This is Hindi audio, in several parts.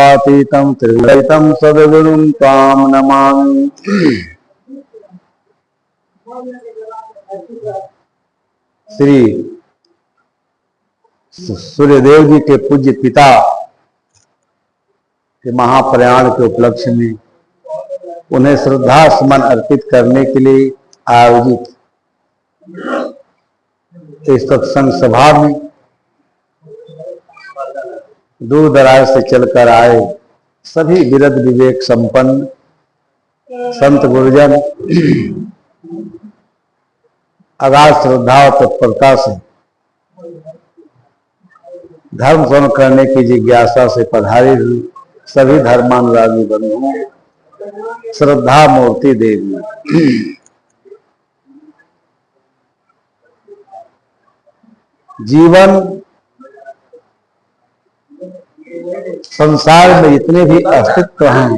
सर्वातीतं त्रिगुणरहितं सद्गुरुं त्वां नमामि। श्री सूर्यदेव जी के पूज्य पिता के महाप्रयाण के उपलक्ष्य में उन्हें श्रद्धा सुमन अर्पित करने के लिए आयोजित इस सत्संग सभा में दूर दराज से चलकर आए सभी विरद विवेक संपन्न संत गुरुजन अगाध श्रद्धा और तत्परता से धर्म श्रवण करने की जिज्ञासा से पधारी हुई सभी धर्मानुरागी बंधुओं, श्रद्धा मूर्ति देवी, जीवन संसार में जितने भी अस्तित्व हैं,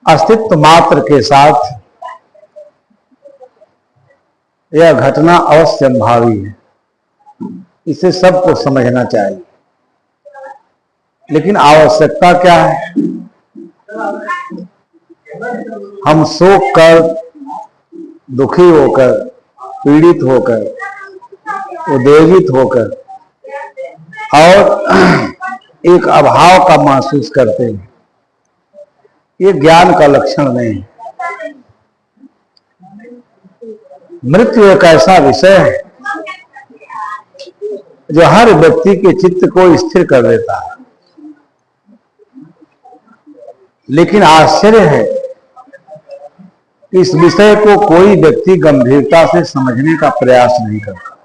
अस्तित्व मात्र के साथ यह घटना अवश्यंभावी है। इसे सबको समझना चाहिए। लेकिन आवश्यकता क्या है? हम शोक कर, दुखी होकर, पीड़ित होकर, उद्वेलित होकर और एक अभाव का महसूस करते हैं, ये ज्ञान का लक्षण नहीं है। मृत्यु एक ऐसा विषय है जो हर व्यक्ति के चित्त को स्थिर कर देता है। लेकिन आश्चर्य है कि इस विषय को कोई व्यक्ति गंभीरता से समझने का प्रयास नहीं करता।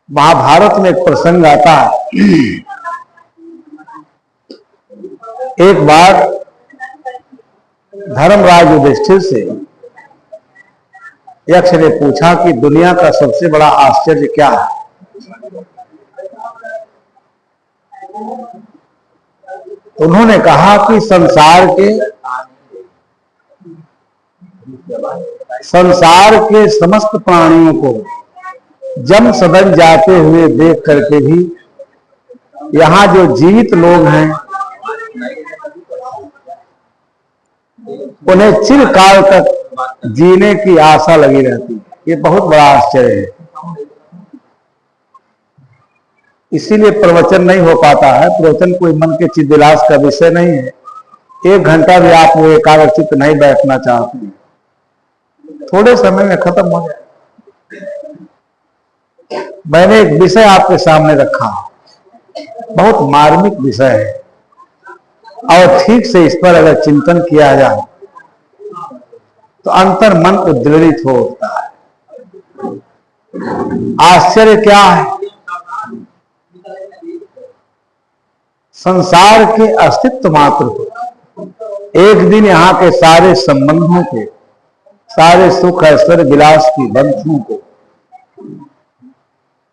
महाभारत में एक प्रसंग आता है। एक बार धर्मराज युधिष्ठिर से यक्ष ने पूछा कि दुनिया का सबसे बड़ा आश्चर्य क्या है? उन्होंने कहा कि संसार के समस्त प्राणियों को जम सदन जाते हुए देख करके भी यहाँ जो जीवित लोग हैं उन्हें चिरकाल तक जीने की आशा लगी रहती है। ये बहुत बड़ा आश्चर्य है। इसीलिए प्रवचन नहीं हो पाता है। प्रवचन कोई मन के चिद्विलास का विषय नहीं है। 1 घंटा भी आप वो एकाग्रचित्त नहीं बैठना चाहते हैं, थोड़े समय में खत्म हो जाए। मैंने एक विषय आपके सामने रखा, बहुत मार्मिक विषय है और ठीक से इस पर अगर चिंतन किया जाए तो अंतर मन उद्वेलित हो उठता है। आश्चर्य क्या है? संसार के अस्तित्व मात्र को एक दिन यहाँ के सारे संबंधों के, सारे सुख ऐश्वर्य विलास की बंधुओं को,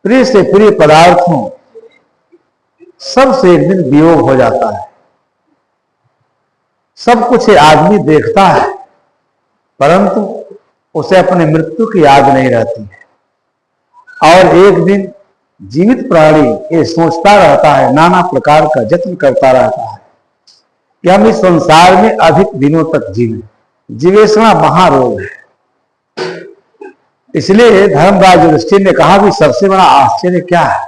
प्रिय से प्रिय पदार्थों सबसे एक दिन वियोग हो जाता है। सब कुछ आदमी देखता है परंतु उसे अपने मृत्यु की याद नहीं रहती है। और एक दिन जीवित प्राणी ये सोचता रहता है, नाना प्रकार का यत्न करता रहता है कि हम इस संसार में अधिक दिनों तक जीवें। जीवेशना महारोग है। इसलिए धर्मराज युधिष्ठिर ने कहा कि सबसे बड़ा आश्चर्य क्या है?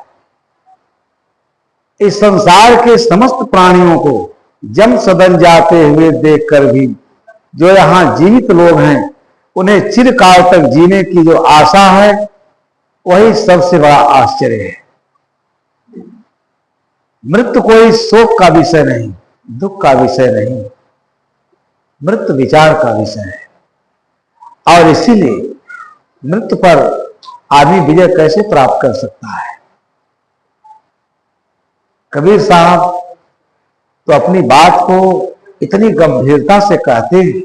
इस संसार के समस्त प्राणियों को जम सदन जाते हुए देखकर भी जो यहाँ जीवित लोग हैं उन्हें चिरकाल तक जीने की जो आशा है वही सबसे बड़ा आश्चर्य है। मृत्यु कोई शोक का विषय नहीं, दुख का विषय नहीं, मृत्यु विचार का विषय है। और इसीलिए मृत्यु पर आदमी विजय कैसे प्राप्त कर सकता है? कबीर साहब तो अपनी बात को इतनी गंभीरता से कहते हैं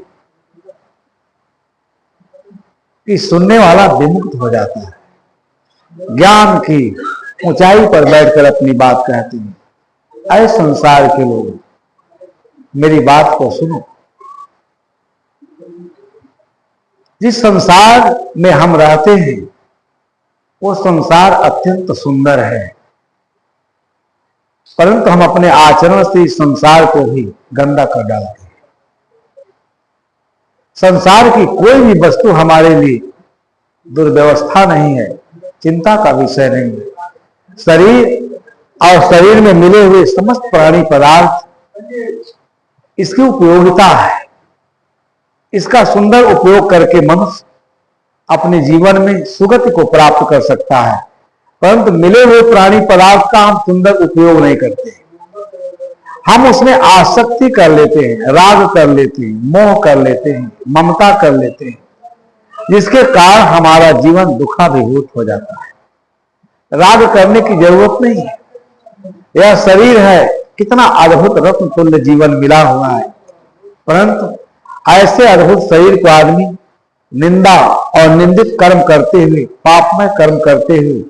कि सुनने वाला विमुक्त हो जाता है। ज्ञान की ऊंचाई पर बैठकर अपनी बात कहते हैं। ऐ संसार के लोग, मेरी बात को सुनो। जिस संसार में हम रहते हैं वो संसार अत्यंत सुंदर है, परंतु हम अपने आचरण से इस संसार को भी गंदा कर डालते हैं। संसार की कोई भी वस्तु हमारे लिए दुर्व्यवस्था नहीं है, चिंता का विषय नहीं है। शरीर और शरीर में मिले हुए समस्त प्राणी पदार्थ इसकी उपयोगिता है। इसका सुंदर उपयोग करके मनुष्य अपने जीवन में सुगति को प्राप्त कर सकता है, परंतु मिले हुए प्राणी पदार्थ का हम सुंदर उपयोग नहीं करते। हम उसमें आसक्ति कर लेते हैं, राग कर लेते हैं, मोह कर लेते हैं, ममता कर लेते हैं, जिसके कारण हमारा जीवन दुखाभिभूत हो जाता है। राग करने की जरूरत नहीं है। यह शरीर है, कितना अद्भुत रत्न तुल्य जीवन मिला हुआ है, परंतु ऐसे अद्भुत शरीर को आदमी निंदा और निंदित कर्म करते हुए, पापमय कर्म करते हुए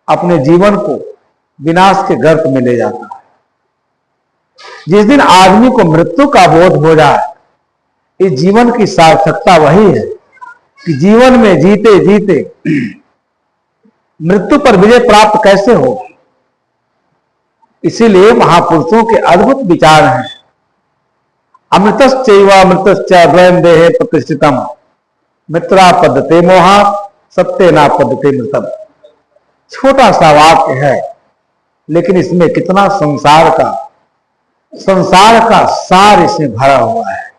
अपने जीवन को विनाश के गर्त में ले जाता है। जिस दिन आदमी को मृत्यु का बोध हो जाए, इस जीवन की सार्थकता वही है कि जीवन में जीते जीते मृत्यु पर विजय प्राप्त कैसे हो। इसीलिए महापुरुषों के अद्भुत विचार हैं। अमृतश्चैव अमृतश्च द्वयं देहे प्रतिष्ठितम्, मित्रापद्यते मोहात् सत्येनापद्यते मृतम्। छोटा सा वाक्य है, लेकिन इसमें कितना संसार का सार इसमें भरा हुआ है।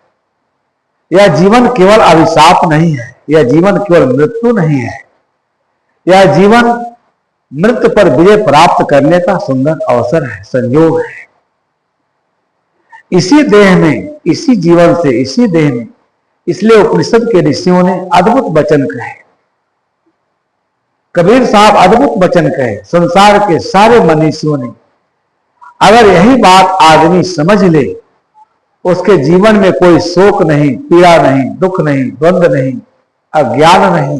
यह जीवन केवल अभिशाप नहीं है, यह जीवन केवल मृत्यु नहीं है, यह जीवन मृत्यु पर विजय प्राप्त करने का सुंदर अवसर है, संयोग है। इसी देह में, इसी जीवन से, इसी देह में, इसलिए उपनिषद के ऋषियों ने अद्भुत वचन कहे। कबीर साहब अद्भुत वचन कहे। संसार के सारे मनीषियों ने अगर यही बात आदमी समझ ले, उसके जीवन में कोई शोक नहीं, पीड़ा नहीं, दुख नहीं, द्वंद्व नहीं, अज्ञान नहीं,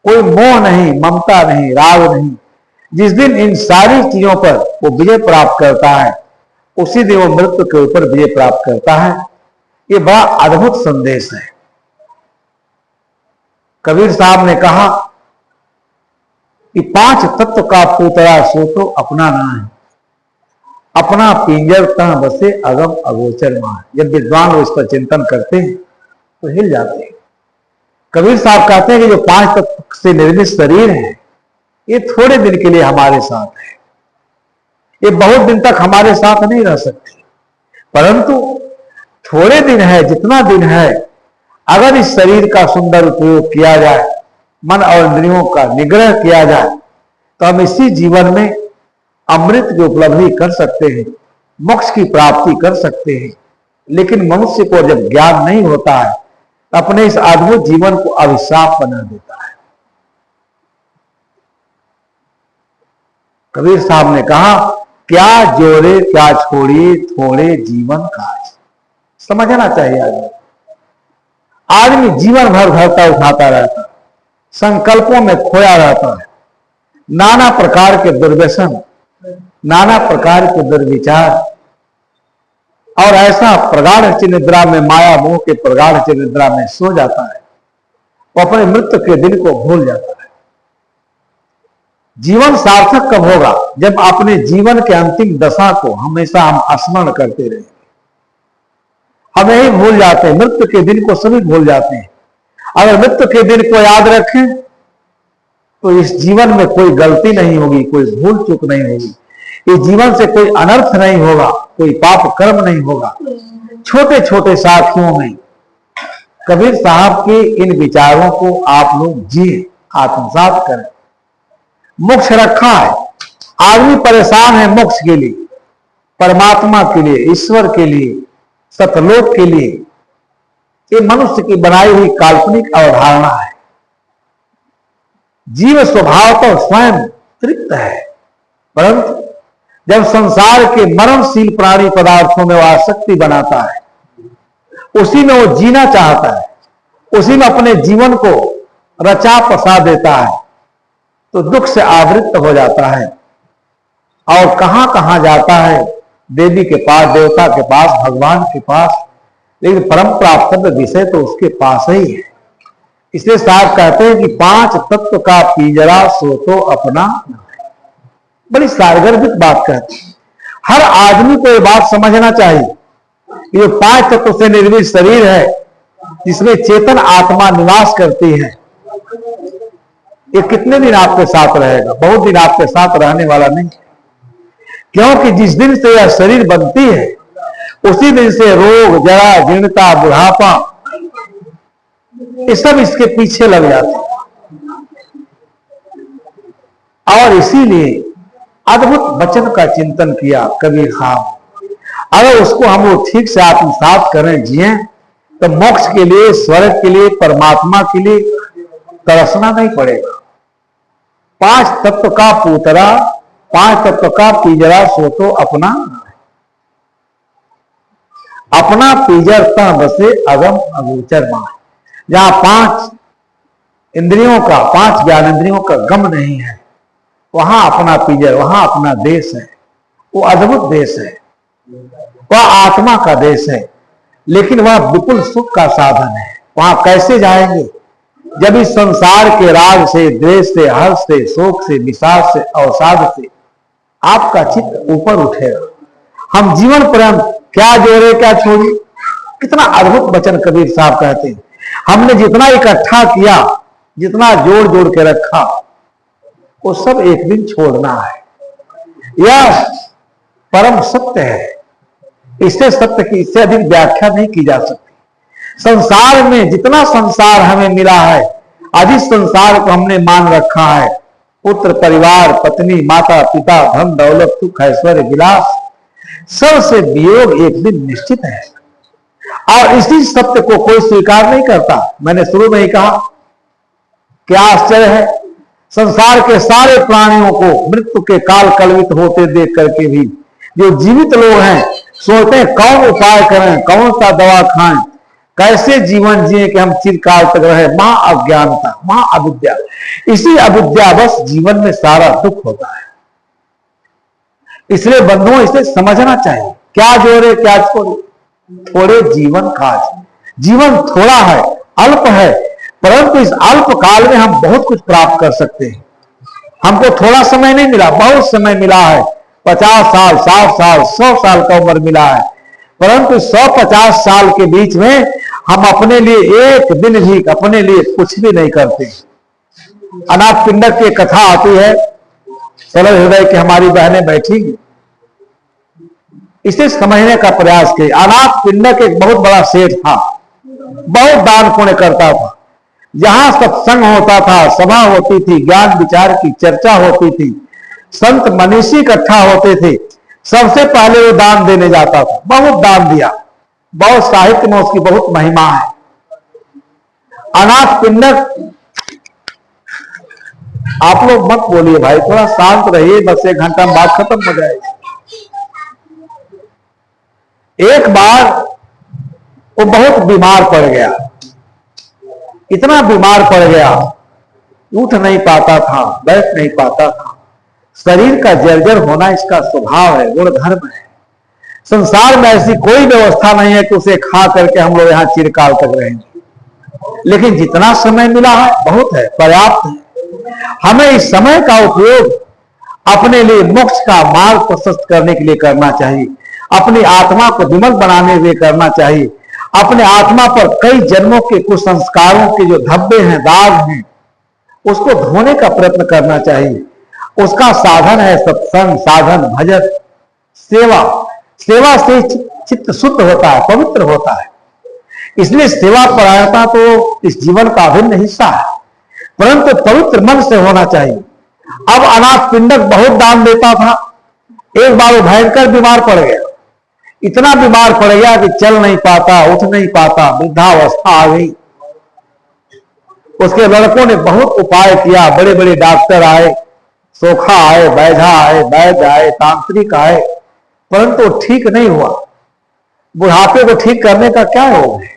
कोई मोह नहीं, ममता नहीं, राग नहीं। जिस दिन इन सारी चीजों पर वो विजय प्राप्त करता है, उसी दिन वो मृत्यु के ऊपर विजय प्राप्त करता है। ये बड़ा अद्भुत संदेश है। कबीर साहब ने कहा कि 5 तत्व का पूतला सो तो अपना ना है, अपना पिंजर तह बसे अगम अगोचर मान। जब विद्वान लोग इस पर चिंतन करते हैं तो हिल जाते हैं। कबीर साहब कहते हैं कि जो 5 तत्व से निर्मित शरीर है, ये थोड़े दिन के लिए हमारे साथ है, ये बहुत दिन तक हमारे साथ नहीं रह सकते, परंतु थोड़े दिन है, जितना दिन है, अगर इस शरीर का सुंदर उपयोग किया जाए, मन और इंद्रियों का निग्रह किया जाए, तो हम इसी जीवन में अमृत की उपलब्धि कर सकते हैं, मोक्ष की प्राप्ति कर सकते हैं। लेकिन मनुष्य को जब ज्ञान नहीं होता है, अपने इस अद्भुत जीवन को अभिशाप बना देता है। कबीर साहब ने कहा, क्या जोड़े क्या छोड़िए थोड़े जीवन काज। समझना चाहिए आदमी जीवन भर धरता उठाता रहता है, संकल्पों में खोया रहता है, नाना प्रकार के दुर्व्यसन, नाना प्रकार के दुर्विचार, और ऐसा प्रगाढ़ निद्रा में, माया मोह के प्रगाढ़ निद्रा में सो जाता है। वो अपने मृत्यु के दिन को भूल जाता है। जीवन सार्थक कब होगा? जब अपने जीवन के अंतिम दशा को हमेशा हम स्मरण करते रहे। हम यही भूल जाते हैं, मृत्यु के दिन को सभी भूल जाते हैं। अगर मृत्यु के दिन को याद रखें तो इस जीवन में कोई गलती नहीं होगी, कोई भूल चूक नहीं होगी, इस जीवन से कोई अनर्थ नहीं होगा, कोई पाप कर्म नहीं होगा। छोटे छोटे साथियों में कबीर साहब के इन विचारों को आप लोग जिए, आत्मसात करें। मोक्ष रखा है, आदमी परेशान है मोक्ष के लिए, परमात्मा के लिए, ईश्वर के लिए, सतलोक के लिए। ये मनुष्य की बनाई हुई काल्पनिक अवधारणा है। जीव स्वभाव तो स्वयं तृप्त है, परंतु जब संसार के मरणशील प्राणी पदार्थों में वो आसक्ति बनाता है, उसी में वो जीना चाहता है, उसी में अपने जीवन को रचा पसा देता है, तो दुख से आवृत हो जाता है और कहां कहां जाता है, देवी के पास, देवता के पास, भगवान के पास, लेकिन परम प्राप्त विषय तो उसके पास ही है। इसलिए साहब कहते हैं कि 5 तत्व का पिंजरा सो तो अपना। बड़ी सारगर्भित बात कहते हैं। हर आदमी को ये बात समझना चाहिए कि जो 5 तत्व से निर्मित शरीर है, जिसमें चेतन आत्मा निवास करती है, ये कितने दिन आपके साथ रहेगा? बहुत दिन आपके साथ रहने वाला नहीं, क्योंकि जिस दिन से यह शरीर बनती है उसी दिन से रोग, जरा, जीर्णता, बुढ़ापा, ये सब इसके पीछे लग जाते हैं। और इसीलिए अद्भुत वचन का चिंतन किया कबीर खान। अगर उसको हम लोग ठीक से आत्मसात करें, जिए, तो मोक्ष के लिए, स्वर्ग के लिए, परमात्मा के लिए तरसना नहीं पड़ेगा। 5 तत्व का पूतरा, 5 तत्व का पिंजरा, सो तो अपना अपना पिंजर तह बसे अगम अगोचर मां। जहां 5 इंद्रियों का, 5 ज्ञानेंद्रियों का गम नहीं है, वहां अपना पिंजर, वहां अपना देश है। वो अद्भुत देश है, वह आत्मा का देश है, लेकिन वह विपुल सुख का साधन है। वहां कैसे जाएंगे? जब इस संसार के राग से, द्वेष से, हर्ष से, शोक से, विषाद से, अवसाद से आपका चित्त ऊपर उठेगा। हम जीवन पर्यंत क्या जोड़े क्या छोड़े, कितना अद्भुत वचन कबीर साहब कहते हैं। हमने जितना इकट्ठा किया, जितना जोड़ जोड़ के रखा, वो सब एक दिन छोड़ना है। यह परम सत्य है, इससे सत्य की, इससे अधिक व्याख्या नहीं की जा सकती। संसार में जितना संसार हमें मिला है, अधिक संसार को हमने मान रखा है। पुत्र, परिवार, पत्नी, माता, पिता, धन दौलत, सुख, ऐश्वर्य, विलास, सबसे वियोग एक दिन निश्चित है। और इसी सत्य को कोई स्वीकार नहीं करता। मैंने शुरू में ही कहा, क्या आश्चर्य है, संसार के सारे प्राणियों को मृत्यु के काल कलवित होते देख करके भी जो जीवित लोग हैं सोचते हैं कौन उपाय करें, कौन सा दवा खाएं, कैसे जीवन जिए कि हम चिरकाल तक रहे। महा अज्ञानता, महा अविद्या, इसी अविद्या बस जीवन में सारा दुख होता है। इसलिए बंधुओं, इसे समझना चाहिए, क्या जोड़े क्या छोड़े, थोड़े जीवन काज। जीवन थोड़ा है, अल्प है, परंतु इस अल्प काल में हम बहुत कुछ प्राप्त कर सकते हैं। हमको थोड़ा समय नहीं मिला, बहुत समय मिला है। 50 साल, 60 साल, 100 साल का उम्र मिला है, परंतु 150 साल के बीच में हम अपने लिए एक दिन भी, अपने लिए कुछ भी नहीं करते। अनाथ पिंडक की कथा आती है, सरल हृदय की हमारी बहनें बैठी, इसे समझने का प्रयास किए। अनाथ पिंडक एक बहुत बड़ा सेठ था, बहुत दान पुण्य करता था। जहां सत्संग होता था, सभा होती थी, ज्ञान विचार की चर्चा होती थी, संत मनीषी इकट्ठा होते थे, सबसे पहले वो दान देने जाता था। बहुत दान दिया, बहुत साहित्य में उसकी बहुत महिमा है। अनाथ पिंडक, आप लोग मत बोलिए भाई, थोड़ा शांत रहिए, बस 1 घंटा बाद खत्म हो जाएगी। एक बार वो बहुत बीमार पड़ गया, इतना बीमार पड़ गया, उठ नहीं पाता था, बैठ नहीं पाता था। शरीर का जर्जर होना इसका स्वभाव है, गुण धर्म है। संसार में ऐसी कोई व्यवस्था नहीं है कि उसे खा करके हम लोग यहां चिरकाल तक रहेंगे, लेकिन जितना समय मिला है बहुत है, पर्याप्त है। हमें इस समय का उपयोग अपने लिए मोक्ष का मार्ग प्रशस्त करने के लिए करना चाहिए, अपनी आत्मा को विमल बनाने के लिए करना चाहिए, अपने आत्मा पर कई जन्मों के कुसंस्कारों के जो धब्बे हैं, दाग हैं, उसको धोने का प्रयत्न करना चाहिए। उसका साधन है सत्संग, साधन भजन, सेवा। सेवा से चित्त शुद्ध होता है, पवित्र होता है। इसलिए सेवा परायणता तो इस जीवन का अभिन्न हिस्सा है, परंतु पवित्र मन से होना चाहिए। अब अनाथ पिंडक बहुत दान देता था, एक बार वो भयंकर बीमार पड़ गया, इतना बीमार पड़ गया कि चल नहीं पाता, उठ नहीं पाता, वृद्धावस्था आ गई। उसके लड़कों ने बहुत उपाय किया, बड़े बड़े डॉक्टर आए, सोखा आए, बैझा आए, वैद्य आए, तांत्रिक आए, परंतु ठीक नहीं हुआ। बुढ़ापे को ठीक करने का क्या योग है?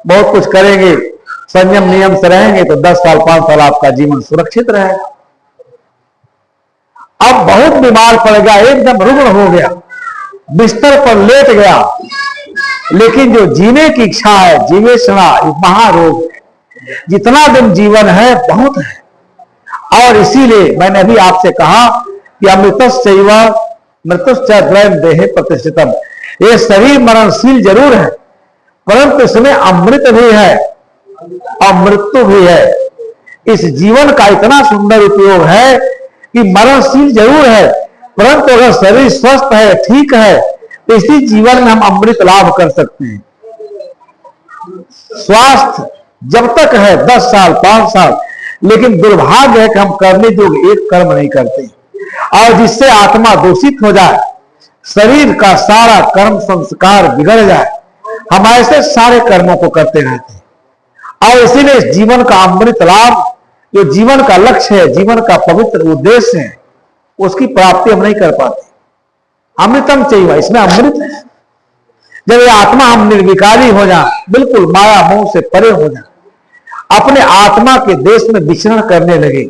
बहुत कुछ करेंगे, संयम नियम से रहेंगे तो 10 साल 5 साल आपका जीवन सुरक्षित रहेगा। अब बहुत बीमार पड़ गया, एकदम रुग्ण हो गया, बिस्तर पर लेट गया, लेकिन जो जीने की इच्छा है, जीवेषणा, महारोग है। जितना दिन जीवन है बहुत है, और इसीलिए मैंने अभी आपसे कहा कि अमृतस्यैव मृत्युश्च द्वयम देहे प्रतिष्ठितम। ये शरीर मरणशील जरूर है, परंतु इसमें अमृत भी है और मृत्यु भी है। इस जीवन का इतना सुंदर उपयोग है कि मरणशील जरूर है, परंतु अगर शरीर स्वस्थ है, ठीक है, तो इसी जीवन में हम अमृत लाभ कर सकते हैं। स्वास्थ्य जब तक है 10 साल 5 साल, लेकिन दुर्भाग्य है कि हम करने योग्य एक कर्म नहीं करते, और जिससे आत्मा दूषित हो जाए, शरीर का सारा कर्म संस्कार बिगड़ जाए, हम ऐसे सारे कर्मों को करते रहते हैं। और इसीलिए इस जीवन का अमृत लाभ, जो जीवन का लक्ष्य है, जीवन का पवित्र उद्देश्य है, उसकी प्राप्ति हम नहीं कर पाते। अमृतम चाहिए, इसमें अमृत है। जब ये आत्मा हम निर्विकारी हो जाए, बिल्कुल माया मोह से परे हो जाए, अपने आत्मा के देश में विचरण करने लगे,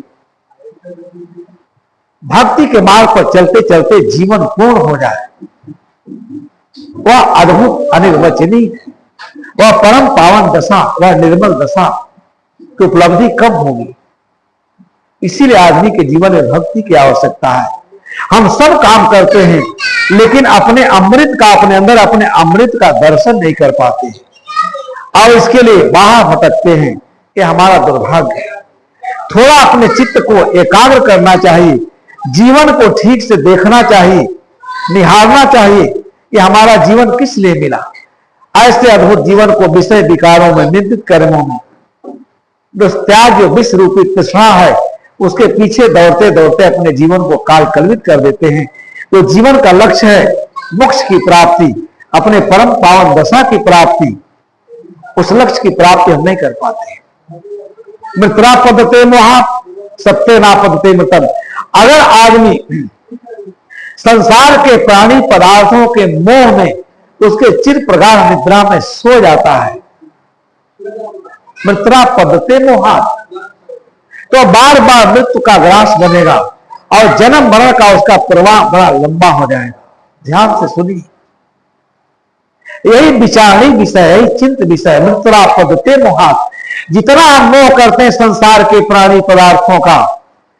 भक्ति के मार्ग पर चलते चलते जीवन पूर्ण हो जाए, वह अद्भुत अनिर्वचनीय, वह परम पावन दशा, वह निर्मल दशा की उपलब्धि कब होगी। इसीलिए आदमी के जीवन में भक्ति की आवश्यकता है। हम सब काम करते हैं, लेकिन अपने अमृत का, अपने अंदर अपने अमृत का दर्शन नहीं कर पाते हैं और इसके लिए बाहर भटकते हैं। ये हमारा दुर्भाग्य है। थोड़ा अपने चित्त को एकाग्र करना चाहिए, जीवन को ठीक से देखना चाहिए, निहारना चाहिए कि हमारा जीवन किस लिए मिला। ऐसे अद्भुत जीवन को विषय विकारों में, निंदित कर्मों में, दुष्त्याग जो विष रूपी तृष्णा है, उसके पीछे दौड़ते दौड़ते अपने जीवन को काल कलवित कर देते हैं। तो जीवन का लक्ष्य है मोक्ष की प्राप्ति, अपने परम पावन दशा की प्राप्ति, उस लक्ष्य की प्राप्ति हम नहीं कर पाते। मृत्रा पद्धते मोहा सत्य ना पद्धते मृतम। अगर आदमी संसार के प्राणी पदार्थों के मोह में, उसके चिर प्रगाढ़ निद्रा में सो जाता है, मृत्रा पद्धते मोहा, तो बार बार मृत्यु का ग्रास बनेगा और जन्म मरण का उसका प्रवाह बड़ा लंबा हो जाएगा। ध्यान से सुनिए, यही विचारणी विषय है, यही चिंत विषय। मृत्युरा पद्धते मोहात, जितना हम मोह करते हैं संसार के प्राणी पदार्थों का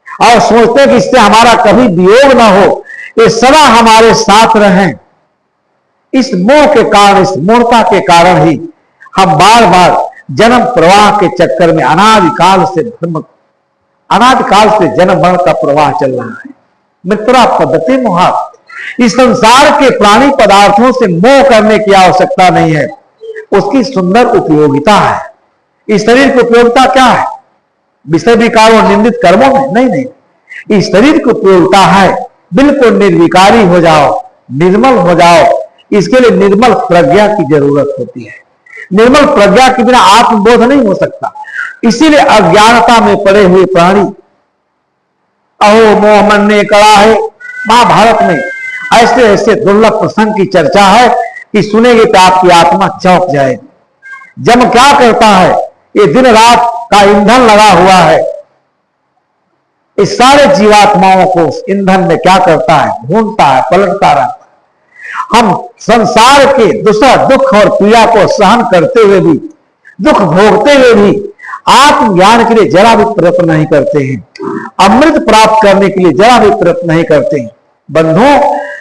और सोचते हैं कि इससे हमारा कभी वियोग ना हो, ये सदा हमारे साथ रहें, इस मोह के कारण, इस मूर्खता के कारण ही हम बार बार जन्म प्रवाह के चक्कर में अनादिकाल से जन्म मरण का प्रवाह चल रहा है। मित्रा पद्धति मोहात, इस संसार के प्राणी पदार्थों से मोह करने की आवश्यकता नहीं है, उसकी सुंदर उपयोगिता है। इस शरीर की उपयोगिता क्या है? विषय विकारों निंदित कर्मों में नहीं, इस शरीर की उपयोगिता है बिल्कुल निर्विकारी हो जाओ, निर्मल हो जाओ। इसके लिए निर्मल प्रज्ञा की जरूरत होती है। निर्मल प्रज्ञा के बिना आत्मबोध नहीं हो सकता। इसीलिए अज्ञानता में पड़े हुए प्राणी, अहो मोह मन ने कड़ा है। महाभारत में ऐसे ऐसे दुर्लभ प्रसंग की चर्चा है कि सुनेंगे तो आपकी आत्मा चौंक जाएगी। जम क्या करता है? ये दिन रात का ईंधन लगा हुआ है, इस सारे जीवात्माओं को ईंधन में क्या करता है? भूनता है, पलटता रहता है। हम संसार के दूसरा दुख और पीड़ा को सहन करते हुए भी, दुख भोगते हुए भी आत्मज्ञान के लिए जरा भी प्रयत्न नहीं करते हैं, अमृत प्राप्त करने के लिए जरा भी प्रयत्न नहीं करते हैं। बंधुओं,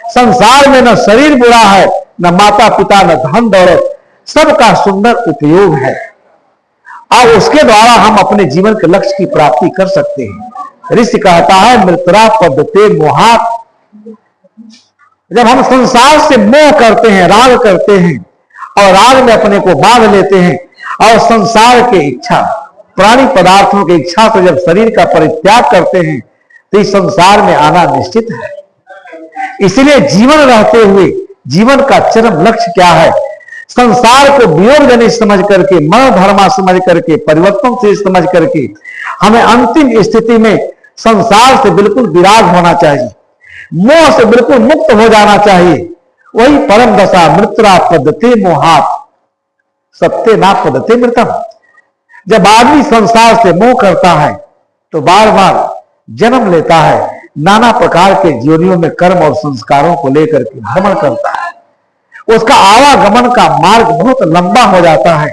संसार में न शरीर बुरा है, न माता पिता, न धन दौलत, सबका सुंदर उपयोग है और उसके द्वारा हम अपने जीवन के लक्ष्य की प्राप्ति कर सकते हैं। ऋषि कहता है मृत्रा पद्धते मोहात। जब हम संसार से मोह करते हैं, राग करते हैं और राग में अपने को बांध लेते हैं और संसार के इच्छा, प्राणी पदार्थों की इच्छा से जब शरीर का परित्याग करते हैं तो इस संसार में आना निश्चित है। इसलिए जीवन रहते हुए जीवन का चरम लक्ष्य क्या है? संसार को वियोग जनित समझ करके, मन धर्मा समझ करके, परिवर्तन से समझ करके हमें अंतिम स्थिति में संसार से बिल्कुल विराग होना चाहिए, मोह से बिल्कुल मुक्त हो जाना चाहिए। वही परम दशा मृत्रा पद्धति मोहात सत्य ना पद्धति मृतम। जब आदमी संसार से मोह करता है तो बार बार जन्म लेता है, नाना प्रकार के जीवनियों में कर्म और संस्कारों को लेकर के भ्रमण करता है। उसका आवागमन का मार्ग बहुत लंबा हो जाता है।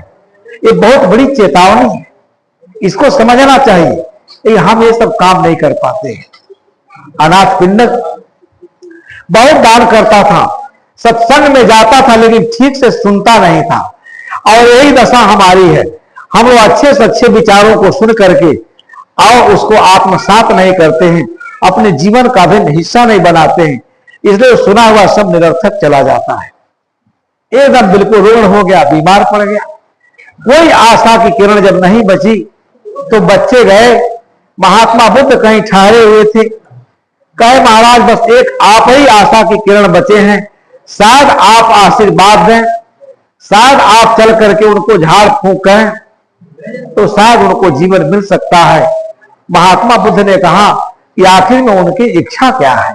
ये बहुत बड़ी चेतावनी है, इसको समझना चाहिए। हम ये सब काम नहीं कर पाते। अनाथ पिंडक बहुत दान करता था, सत्संग में जाता था लेकिन ठीक से सुनता नहीं था। और यही दशा हमारी है, हम लोग अच्छे से अच्छे विचारों को सुन करके और उसको आत्मसात नहीं करते हैं, अपने जीवन का भी हिस्सा नहीं बनाते हैं, इसलिए सुना हुआ सब निरर्थक चला जाता है। एकदम बिल्कुल रुग्ण हो गया, बीमार पड़ गया। कोई आशा की किरण जब नहीं बची तो बच्चे गए, महात्मा बुद्ध कहीं ठहरे हुए थे, कहे महाराज बस एक आप ही आशा की किरण बचे हैं, शायद आप आशीर्वाद दें, शायद आप चल करके उनको झाड़ फूंक करें तो शायद उनको जीवन मिल सकता है। महात्मा बुद्ध ने कहा कि आखिर में उनकी इच्छा क्या है।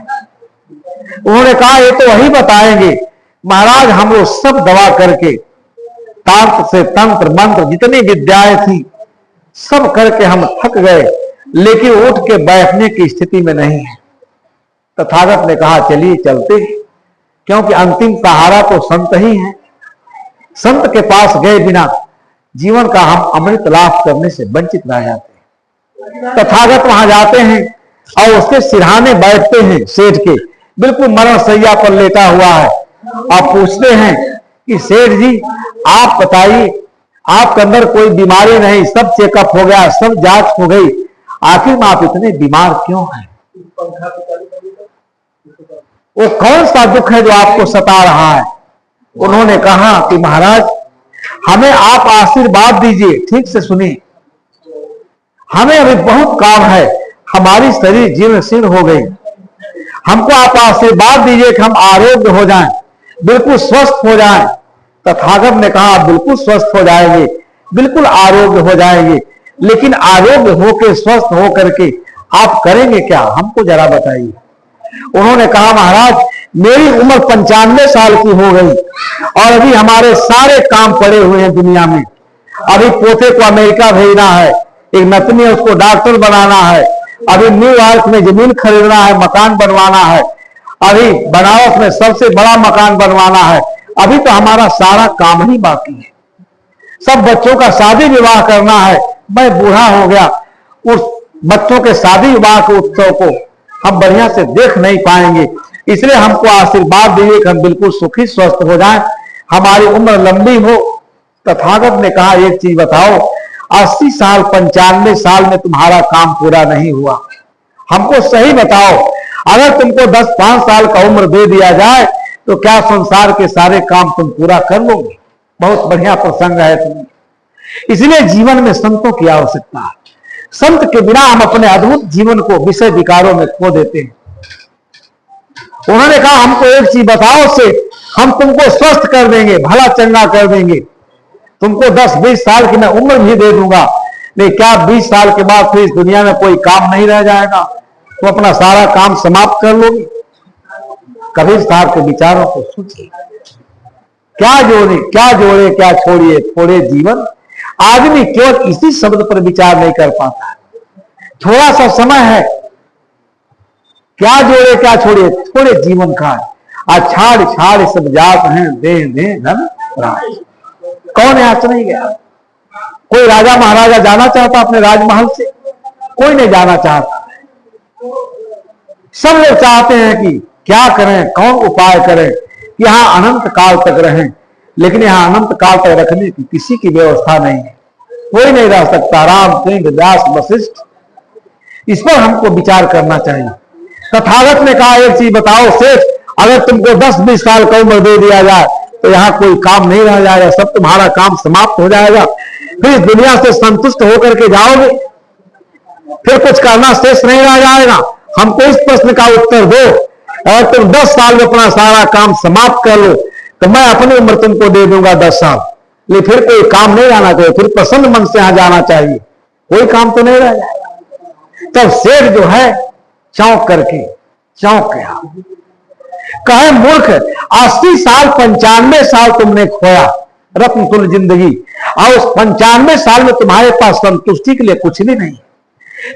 उन्होंने कहा ये तो वही बताएंगे महाराज, हम लोग सब दवा करके तांत्र से तंत्र मंत्र जितनी विद्याएं थी सब करके हम थक गए, लेकिन उठ के बैठने की स्थिति में नहीं है। तथागत ने कहा चलिए चलते हैं, क्योंकि अंतिम सहारा तो संत ही है। संत के पास गए बिना जीवन का हम अमृत लाभ करने से वंचित रह जाते हैं। तथागत वहां जाते हैं और उसके सिरहाने बैठते हैं, सेठ के बिल्कुल मरण शैया पर लेटा हुआ है। आप पूछते हैं कि सेठ जी आप बताइए, आपके अंदर कोई बीमारी नहीं, सब चेकअप हो गया, सब जांच हो गई, आखिर में आप इतने बीमार क्यों हैं? वो कौन सा दुख है जो आपको सता रहा है? उन्होंने कहा कि महाराज हमें आप आशीर्वाद दीजिए, ठीक से सुनिए, हमें अभी बहुत काम है, हमारी शरीर जीर्ण शीर्ण हो गई, हमको आप आशीर्वाद दीजिए कि हम आरोग्य हो जाएं, बिल्कुल स्वस्थ हो जाएं। तथागत ने कहा आप बिल्कुल स्वस्थ हो जाएंगे, बिल्कुल आरोग्य हो जाएंगे, लेकिन आरोग्य होकर स्वस्थ हो करके आप करेंगे क्या, हमको जरा बताइए। उन्होंने कहा महाराज मेरी उम्र 95 साल की हो गई और अभी हमारे सारे काम पड़े हुए हैं दुनिया में। अभी पोते को अमेरिका भेजना है, एक नतनी है उसको डॉक्टर बनाना है, अभी न्यूयॉर्क में जमीन खरीदना है, मकान बनवाना है, अभी बनारस में सबसे बड़ा मकान बनवाना है, अभी तो हमारा सारा काम ही बाकी है। सब बच्चों का शादी विवाह करना है, मैं बूढ़ा हो गया, उस बच्चों के शादी विवाह के उत्सव को हम बढ़िया से देख नहीं पाएंगे, इसलिए हमको आशीर्वाद दीजिए कि हम बिल्कुल सुखी स्वस्थ हो जाएं, हमारी उम्र लंबी हो। तथागत ने कहा एक चीज बताओ, 80 साल 95 साल में तुम्हारा काम पूरा नहीं हुआ, हमको सही बताओ, अगर तुमको 10-5 साल का उम्र दे दिया जाए तो क्या संसार के सारे काम तुम पूरा कर लोगे? बहुत बढ़िया प्रसंग है तुम्हें। इसलिए जीवन में संतों की आवश्यकता है। संत के बिना हम अपने अद्भुत जीवन को विषय विकारों में खो देते हैं। उन्होंने कहा हमको एक चीज बताओ से हम तुमको स्वस्थ कर देंगे, भला चंगा कर देंगे, तुमको 10-20 साल की मैं उम्र भी दे दूंगा, लेकिन क्या 20 साल के बाद फिर इस दुनिया में कोई काम नहीं रह जाएगा, तो अपना सारा काम समाप्त कर लोगे? कबीर साहब के विचारों को सोचिए, क्या जोड़े क्या छोड़िए थोड़े जीवन, आदमी केवल इसी शब्द पर विचार नहीं कर पाता है। थोड़ा सा समय है, क्या जोड़े क्या छोड़िए थोड़े जीवन का, अछाड़ छाड़ सब जात हैं, दे दे धन राज। कौन यहाँ से नहीं गया? कोई राजा महाराजा जाना चाहता अपने राजमहल से? कोई नहीं जाना चाहता। सब लोग चाहते हैं कि क्या करें, कौन उपाय करें, यहां अनंत काल तक रहें, लेकिन यहां अनंत काल तक रखने की किसी की व्यवस्था नहीं है, कोई नहीं रह सकता। राम कृष्ण व्यास वशिष्ठ, इस पर हमको विचार करना चाहिए। तथागत ने कहा एक चीज बताओ सेठ, अगर तुमको 10-20 साल का उम्र दे दिया जाए तो यहाँ कोई काम नहीं रह जाएगा, सब तुम्हारा काम समाप्त हो जाएगा, फिर इस दुनिया से संतुष्ट होकर के जाओगे, फिर कुछ करना शेष नहीं रह जाएगा। हमको इस प्रश्न का उत्तर दो, अगर तुम 10 साल में अपना सारा काम समाप्त कर लो तो मैं अपनी उम्र तुमको दे दूंगा 10 साल, लेकिन फिर कोई काम नहीं रहना चाहिए, फिर प्रसन्न मन से यहां जाना चाहिए, कोई काम तो नहीं रह जाएगा। तब शेर जो है चौंक गया, कहे मूर्ख 80 साल 95 साल तुमने खोया रत्न तुल्य जिंदगी, और उस 95 साल में तुम्हारे पास संतुष्टि के लिए कुछ भी नहीं।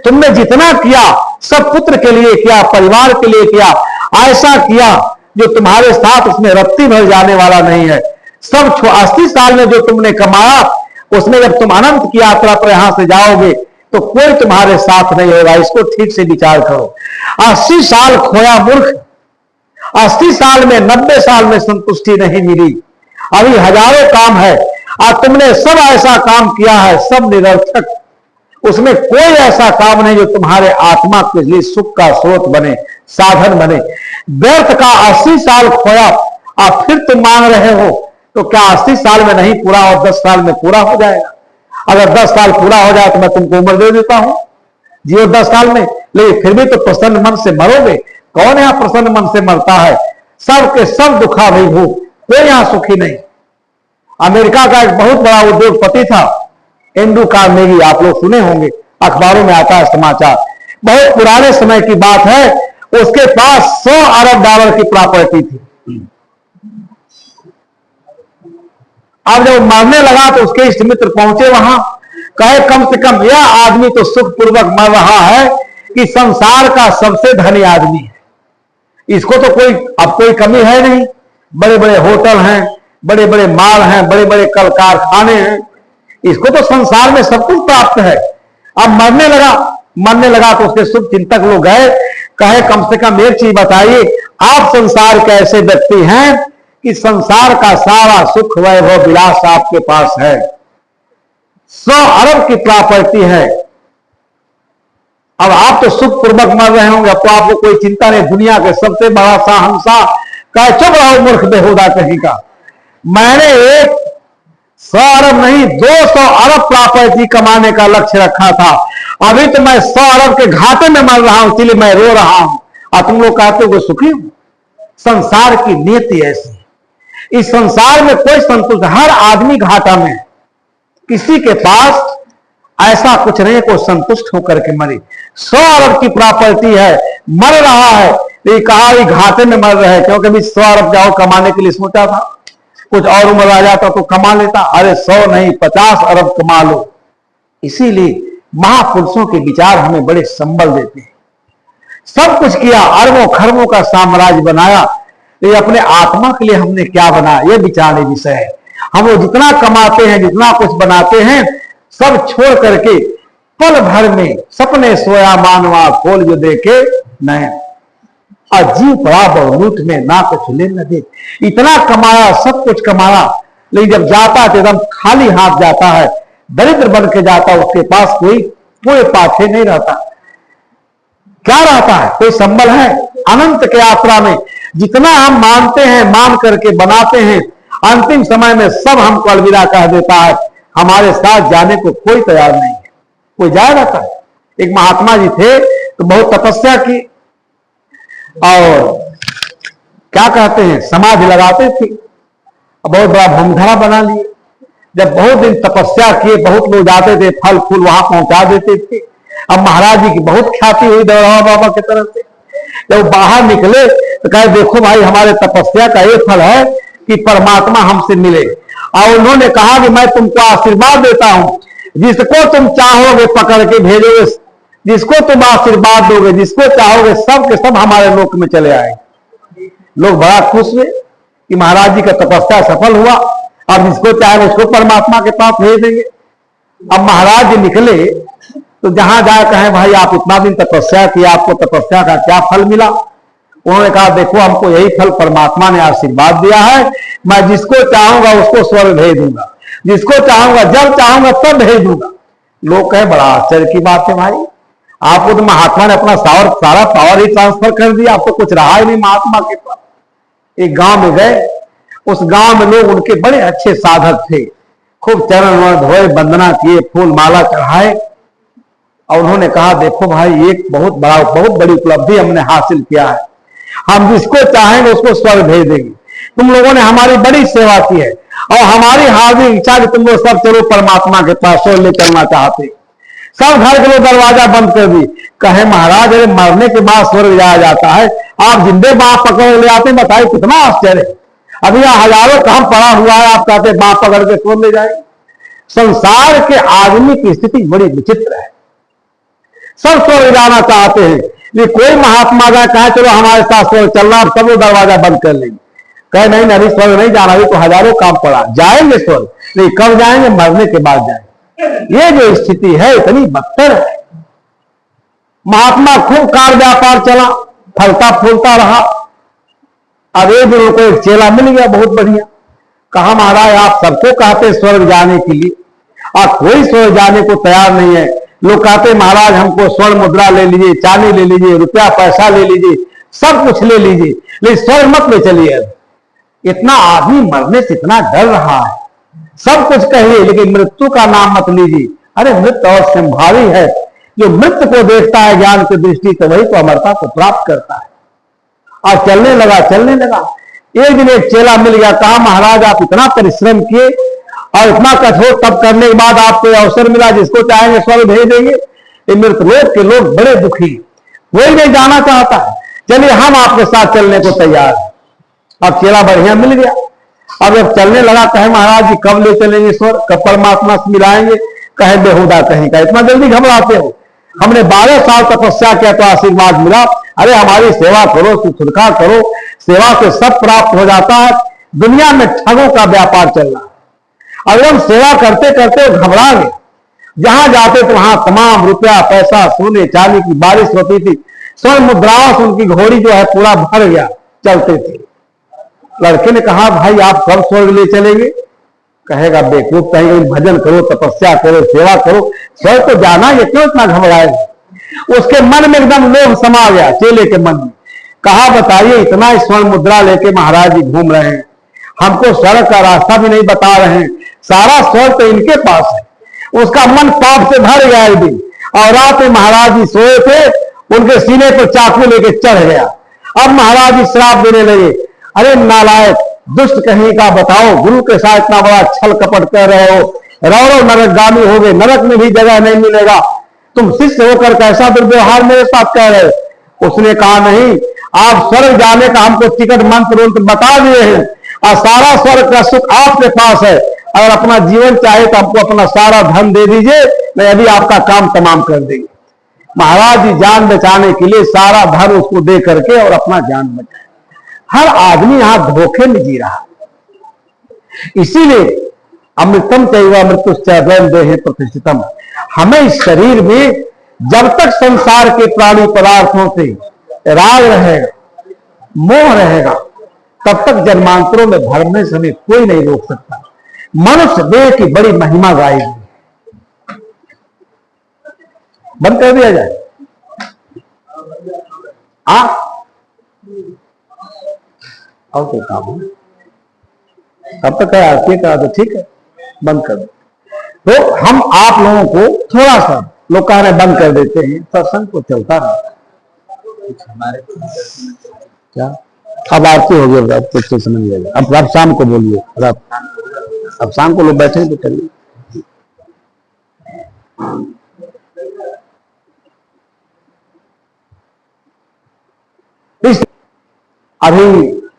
तुमने जितना किया सब पुत्र के लिए किया, परिवार के लिए किया, ऐसा किया जो तुम्हारे साथ उसमें रत्ती भर जाने वाला नहीं है। सब 80 साल में जो तुमने कमाया उसमें जब तुम अनंत की यात्रा पर यहां से जाओगे तो कोई तुम्हारे साथ नहीं होगा, इसको ठीक से विचार करो। 80 साल खोया मूर्ख, 80 साल में 90 साल में संतुष्टि नहीं मिली, अभी हजारों काम है और तुमने सब ऐसा काम किया है, सब निरर्थक, उसमें कोई ऐसा काम नहीं जो तुम्हारे आत्मा के लिए सुख का स्रोत बने, साधन बने। व्यर्थ का 80 साल खोया और फिर तुम मांग रहे हो, तो क्या 80 साल में नहीं पूरा और 10 साल में पूरा हो जाएगा? अगर 10 साल पूरा हो जाए तो मैं तुमको उम्र दे देता हूं, जियो 10 साल में, लेकिन फिर भी तो प्रसन्न मन से मरोगे। कौन यहां प्रसन्न मन से मरता है? सब के सब दुखा भी हो, कोई यहां सुखी नहीं। अमेरिका का एक बहुत बड़ा उद्योगपति था, एंड्रू कार्नेगी, आप लोग सुने होंगे, अखबारों में आता है समाचार, बहुत पुराने समय की बात है। उसके पास 100 अरब डॉलर की प्रॉपर्टी थी। अब जब मरने लगा तो उसके इष्ट मित्र पहुंचे वहां, कहे कम से कम यह आदमी तो सुखपूर्वक मर रहा है कि संसार का सबसे धनी आदमी है, इसको तो कोई अब कोई कमी है नहीं, बड़े बड़े होटल हैं, बड़े बड़े माल हैं, बड़े बड़े कल कारखाने हैं, इसको तो संसार में सब कुछ प्राप्त है। अब मरने लगा तो उसके शुभ चिंतक लोग गए, कहे कम से कम एक चीज बताइए, आप संसार के ऐसे व्यक्ति हैं कि संसार का सारा सुख वैभव विलास आपके पास है, 100 अरब की प्रॉपर्टी है, अब आप तो सुखपूर्वक मर रहे होंगे, अब तो आपको कोई चिंता नहीं, दुनिया के सबसे बड़ा शाहंशाह कहे चुप रहो मूर्ख बेहुदा कहीं का, मैंने एक 100 अरब नहीं 200 अरब प्रॉपर्टी कमाने का लक्ष्य रखा था, अभी तो मैं 100 अरब के घाटे में मर रहा हूं, इसलिए मैं रो रहा हूं, और तुम लोग कहते हो कि सुखी हूं। संसार की नीति ऐसी, इस संसार में कोई संतुष्ट, हर आदमी घाटा में, किसी के पास ऐसा कुछ नहीं को संतुष्ट होकर के मरे। 100 अरब की प्रॉपर्टी है, मर रहा है, तो ये कहा ये घाटे में मर रहे हैं, क्योंकि अभी 100 अरब जाओ कमाने के लिए सोचा था, कुछ और उम्र आ जाता तो कमा लेता, अरे 100 नहीं 50 अरब कमा लो। इसीलिए महापुरुषों के विचार हमें बड़े संबल देते हैं। सब कुछ किया, अरबों खरबों का साम्राज्य बनाया, ये अपने आत्मा के लिए हमने क्या बनाया, ये विचार विषय है। हम वो जितना कमाते हैं, जितना कुछ बनाते हैं, सब छोड़ करके पल भर में सपने सोया मानवा खोल जो देखे नए, और जीव पड़ा बहुलूट में ना कुछ ले न दे। इतना कमाया, सब कुछ कमाया, लेकिन जब जाता है तो एकदम खाली हाथ जाता है, दरिद्र बन के जाता, उसके पास कोई पूरे पाछे नहीं रहता। क्या रहता है? कोई संबल है? अनंत के यात्रा में जितना हम मानते हैं, मान करके बनाते हैं, अंतिम समय में सब हमको अलविदा कह देता है, हमारे साथ जाने को कोई तैयार नहीं है, कोई जाए रहता है। एक महात्मा जी थे तो बहुत तपस्या की और क्या कहते हैं समाधि लगाते थे, बहुत बड़ा भूमधरा बना लिए। जब बहुत दिन तपस्या किए, बहुत लोग जाते थे, फल फूल वहां पहुंचा देते थे। अब महाराज जी की बहुत ख्याति हुई दौड़ावा बाबा की तरफ से। जब बाहर निकले तो कहे देखो भाई, हमारे तपस्या का ये फल है कि परमात्मा हमसे मिले, और उन्होंने कहा कि मैं तुमको आशीर्वाद देता हूं, जिसको तुम चाहोगे पकड़ के भेजोगे, जिसको तुम आशीर्वाद दोगे, जिसको चाहोगे सब के सब हमारे लोक में चले आएंगे। लोग बड़ा खुश हुए कि महाराज जी का तपस्या सफल हुआ, अब जिसको चाहे उसको परमात्मा के पास भेज देंगे। अब महाराज जी निकले तो जहां जाए कहें भाई आप इतना दिन तपस्या किया, आपको तपस्या का क्या फल मिला? उन्होंने कहा देखो हमको यही फल परमात्मा ने आशीर्वाद दिया है, मैं जिसको चाहूंगा उसको स्वर्ग भेज दूंगा, जिसको चाहूंगा जब चाहूंगा तब भेज दूंगा। लोग कहे बड़ा आश्चर्य की बात है भाई, आपको तो महात्मा ने अपना सारा पावर ही ट्रांसफर कर दिया, आपको कुछ रहा ही नहीं महात्मा के पास। एक गांव में गए, उस गांव में लोग उनके बड़े अच्छे साधक थे, खूब चरण धोए, वंदना किए, फूल माला चढ़ाए, और उन्होंने कहा देखो भाई एक बहुत बड़ी उपलब्धि हमने हासिल किया है, हम जिसको चाहेंगे उसको स्वर्ग भेज देंगे। तुम लोगों ने हमारी बड़ी सेवा की है और हमारी हार्दिक इच्छा कि तुम लोग सब चलो परमात्मा के पास स्वर्ग ले चलना चाहते। सब घर के लोग दरवाजा बंद कर दी। कहे महाराज अरे मरने के बाद स्वर्ग जाया जाता है, आप जिंदे बाप पकड़ ले आते, बताइए कितना आश्चर्य। अभी यहाँ हजारों काम पड़ा हुआ है, आप कहते बाप पकड़ के स्वर्ग ले जाए। संसार के आदमी की स्थिति बड़ी विचित्र है, सब स्वर्ग जाना चाहते हैं, ये कोई महात्मा जाए कहे चलो हमारे साथ स्वर्ग चलना, सब लोग दरवाजा बंद कर लेंगे। कहे नहीं अभी स्वर्ग नहीं जाना, अभी तो हजारों काम पड़ा, जाएंगे स्वर्ग, नहीं कब जाएंगे? मरने के बाद जाएंगे। ये जो स्थिति है इतनी बदतर है। महात्मा खूब कार व्यापार चला, फलता फूलता रहा, अब एक दिन उनको एक चेला मिल गया बहुत बढ़िया। कहा महाराज आप सबको कहते स्वर्ग जाने के लिए और कोई स्वर्ग जाने को तैयार नहीं है। लोग कहते महाराज हमको स्वर्ण मुद्रा ले लीजिए, चांदी ले लीजिए, रुपया पैसा ले लीजिए, सब कुछ ले लीजिए, लेकिन स्वर्ग मत ले चलिए। इतना आदमी मरने से इतना डर रहा है, सब कुछ कहिए लेकिन मृत्यु का नाम मत लीजिए। अरे मृत्यु और संभावी है, जो मृत्यु को देखता है ज्ञान की दृष्टि तो वही तो अमरता को प्राप्त करता है। और चलने लगा चलने लगा। एक दिन एक चेला मिल गया। कहा महाराज आप इतना परिश्रम किए और इतना कठोर तप करने के बाद आपको अवसर मिला, जिसको चाहेंगे स्वर्ग भेज देंगे। ये मृतलोक के लोग बड़े दुखी, कोई नहीं जाना चाहता, चलिए हम आपके साथ चलने को तैयार है। अब चेला बढ़िया मिल गया। अब जब चलने लगा, कहे महाराज जी कब ले चलेंगे स्वर्ग, कब परमात्मा से मिलाएंगे। कहे बेहुदा कहीं का, इतना जल्दी घबराते हो, हमने 12 साल तपस्या किया तो आशीर्वाद मिला। अरे हमारी सेवा करो, सुखा करो, सेवा से सब प्राप्त हो जाता है। दुनिया में ठगों का व्यापार चल रहा है। अगर हम सेवा करते करते घबरा गए, जहां जाते तो वहां तमाम रुपया पैसा सोने चांदी की बारिश होती थी। स्वर्ण मुद्राओं से उनकी घोड़ी जो है पूरा भर गया, चलते थे। लड़के ने कहा भाई आप कब स्वर्ग ले चलेंगे। कहेगा बेवकूफ कहीं भजन करो, तपस्या करो, सेवा करो, स्वर्ग तो जाना, ये क्यों इतना घबराए। उसके मन में एकदम लोभ समा गया, चेले के मन में। कहा बताइए इतना स्वर्ण मुद्रा लेके महाराज जी घूम रहे हैं, हमको स्वर्ग का रास्ता भी नहीं बता रहे हैं, सारा स्वर्ग तो इनके पास है। उसका मन पाप से भर गया एक दिन, और रात में महाराज जी सोए थे, उनके सीने पर चाकू लेके चढ़ गया। अब महाराज जी श्राप देने लगे, अरे नालायक दुष्ट कहीं का, बताओ गुरु के साथ इतना बड़ा छल कपट कर रहे हो, रौरव नरकगामी हो गए, नरक में भी जगह नहीं मिलेगा, तुम शिष्य होकर कैसा दुर्व्यवहार मेरे साथ कह रहे हो। उसने कहा नहीं, आप स्वर्ग जाने का हमको टिकट मंत्र बता दिए हैं और सारा स्वर्ग का सुख आपके पास है। अगर अपना जीवन चाहे तो हमको अपना सारा धन दे दीजिए, मैं अभी आपका काम तमाम कर देंगे। महाराज जी जान बचाने के लिए सारा धन उसको दे करके और अपना जान बचाए। हर आदमी यहां धोखे में जी रहा, इसीलिए अमृतम चैव मृत्युश्चैव देहे प्रतिष्ठितम। हमें इस शरीर में जब तक संसार के प्राणी पदार्थों से राग रहेगा, मोह रहेगा, तब तक जन्मांतरों में भरने से हमें कोई नहीं रोक सकता। मनुष्य देह की बड़ी महिमा गाएगी। बंद कर दिया जाए। और कोई काम है तब तक है आरती का तो ठीक है, बंद कर दो। तो हम आप लोगों को थोड़ा सा लोग कह रहे बंद कर देते हैं, सत्संग को चलता रहता क्या। अब आरती हो गई, अब कुछ समझ लेगा। अब शाम को बोलिए, अब शाम को लोग बैठे तो चलिए। अभी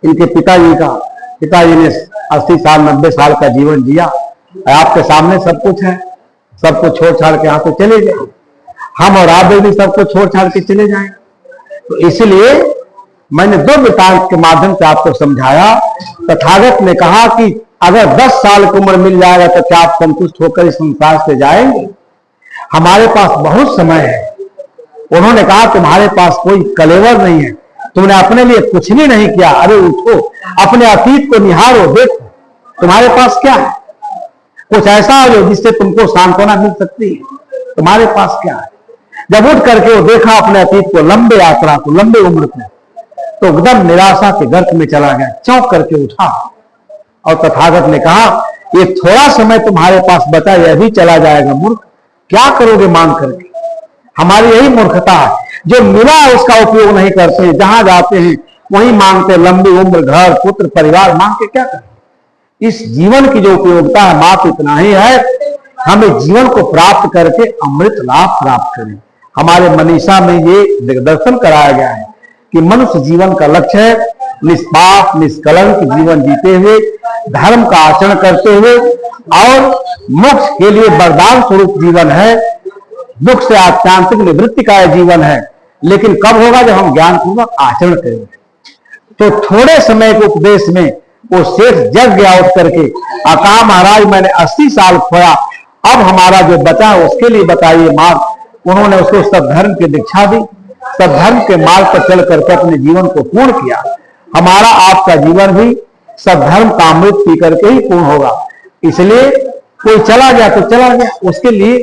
इनके पिताजी ने 80 साल 90 साल का जीवन जिया, आपके सामने सब कुछ है, सब कुछ छोड़ छाड़ के यहाँ से चले गए। हम और आप भी सब कुछ छोड़ छाड़ के चले जाएं। तो इसलिए मैंने 2 वृत्तांत के माध्यम से आपको समझाया। तथागत ने कहा कि अगर 10 साल की उम्र मिल जाएगा तो क्या आप संतुष्ट होकर इस संसार से जाएंगे। हमारे पास बहुत समय है। उन्होंने कहा तुम्हारे पास कोई कलेवर नहीं है, तुमने अपने लिए कुछ भी नहीं किया। अरे उठो, अपने अतीत को निहारो, देखो तुम्हारे पास क्या है। कुछ ऐसा हो जिससे तुमको सांत्वना मिल सकती है। तुम्हारे पास क्या है। जब उठ करके वो देखा अपने अतीत को, लंबे यात्रा को, लंबे उम्र को, तो एकदम निराशा के गर्त में चला गया, चौंक करके उठा। और तथागत ने कहा ये थोड़ा समय तुम्हारे पास बचा, यह भी चला जाएगा। मूर्ख, क्या करोगे मांग करके। हमारी यही मूर्खता है, जो मिला उसका उपयोग नहीं करते, जहां जाते हैं वहीं मांगते, लंबी उम्र, घर, पुत्र, परिवार मांग के क्या करें। इस जीवन की जो उपयोगिता है मात्र इतना ही है, हमें जीवन को प्राप्त करके अमृत लाभ प्राप्त करें। हमारे मनीषा में ये दिग्दर्शन कराया गया है कि मनुष्य जीवन का लक्ष्य है निष्पाप निष्कलंक जीवन जीते हुए, धर्म का आचरण करते हुए, और मोक्ष के लिए वरदान स्वरूप जीवन है। दुख से आत्यांतिक निवृत्ति का जीवन है। लेकिन कब होगा, जब हम ज्ञान पूर्वक आचरण करेंगे। तो थोड़े समय के उपदेश में वो शेष जग गया उठ करके, कहा महाराज मैंने 80 साल खोया, अब हमारा जो बचा उसके लिए बताइए मार्ग। उन्होंने उसको सब धर्म की दीक्षा दी, सब धर्म के मार्ग पर चल करके अपने जीवन को पूर्ण किया। हमारा आपका जीवन भी सद्धर्म का अमृत पी करके ही पूर्ण होगा। इसलिए कोई चला गया तो चला गया, उसके लिए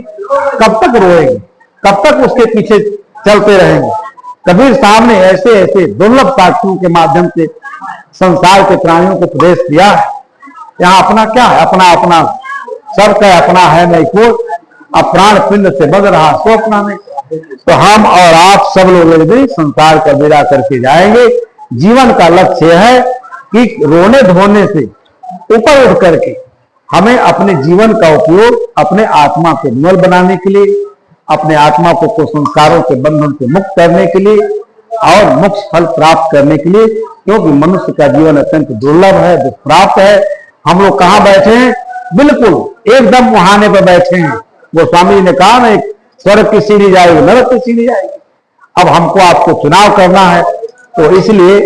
कब तक रोएंगे, कब तक उसके पीछे चलते रहेंगे। कबीर साहब ने ऐसे ऐसे दुर्लभ साक्षियों के माध्यम से संसार के प्राणियों को उपदेश दिया है। यहाँ अपना क्या है, अपना अपना सबका अपना है नहीं कोई, अब प्राण पिंड से बज रहा सो अपना नहीं। तो हम और आप सब लोग भी संसार का विदा करके जाएंगे। जीवन का लक्ष्य है कि रोने धोने से ऊपर उठ करके हमें अपने जीवन का उपयोग अपने आत्मा को निर्मल बनाने के लिए, अपने आत्मा को संस्कारों के बंधन से मुक्त करने के लिए और मोक्ष फल प्राप्त करने के लिए, क्योंकि मनुष्य का जीवन अत्यंत दुर्लभ है, दुष्प्राप्त है। हम लोग कहाँ बैठे हैं, बिल्कुल एकदम मुहाने पर बैठे हैं। वो स्वामी ने कहा ना, एक स्वर्ग की सीढ़ी जाएगी, नरक की सीढ़ी जाएगी। अब हमको आपको चुनाव करना है, तो इसलिए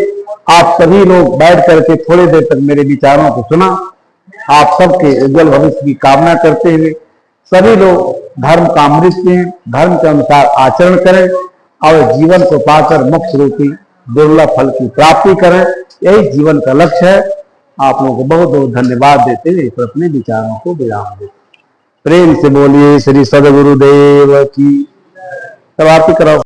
आप सभी लोग बैठ करके थोड़ी देर तक मेरे विचारों को सुना। आप सबके उज्जवल भविष्य की कामना करते हुए सभी लोग धर्म का अमृत पिएं, धर्म के अनुसार आचरण करें और जीवन को पाकर मोक्ष रूपी दुर्लभ फल की प्राप्ति करें। यही जीवन का लक्ष्य है। आप लोगों को बहुत बहुत धन्यवाद देते हुए इस अपने विचारों को विराम देते। प्रेम से बोलिए श्री सद्गुरुदेव की। सब आप ही कराओ।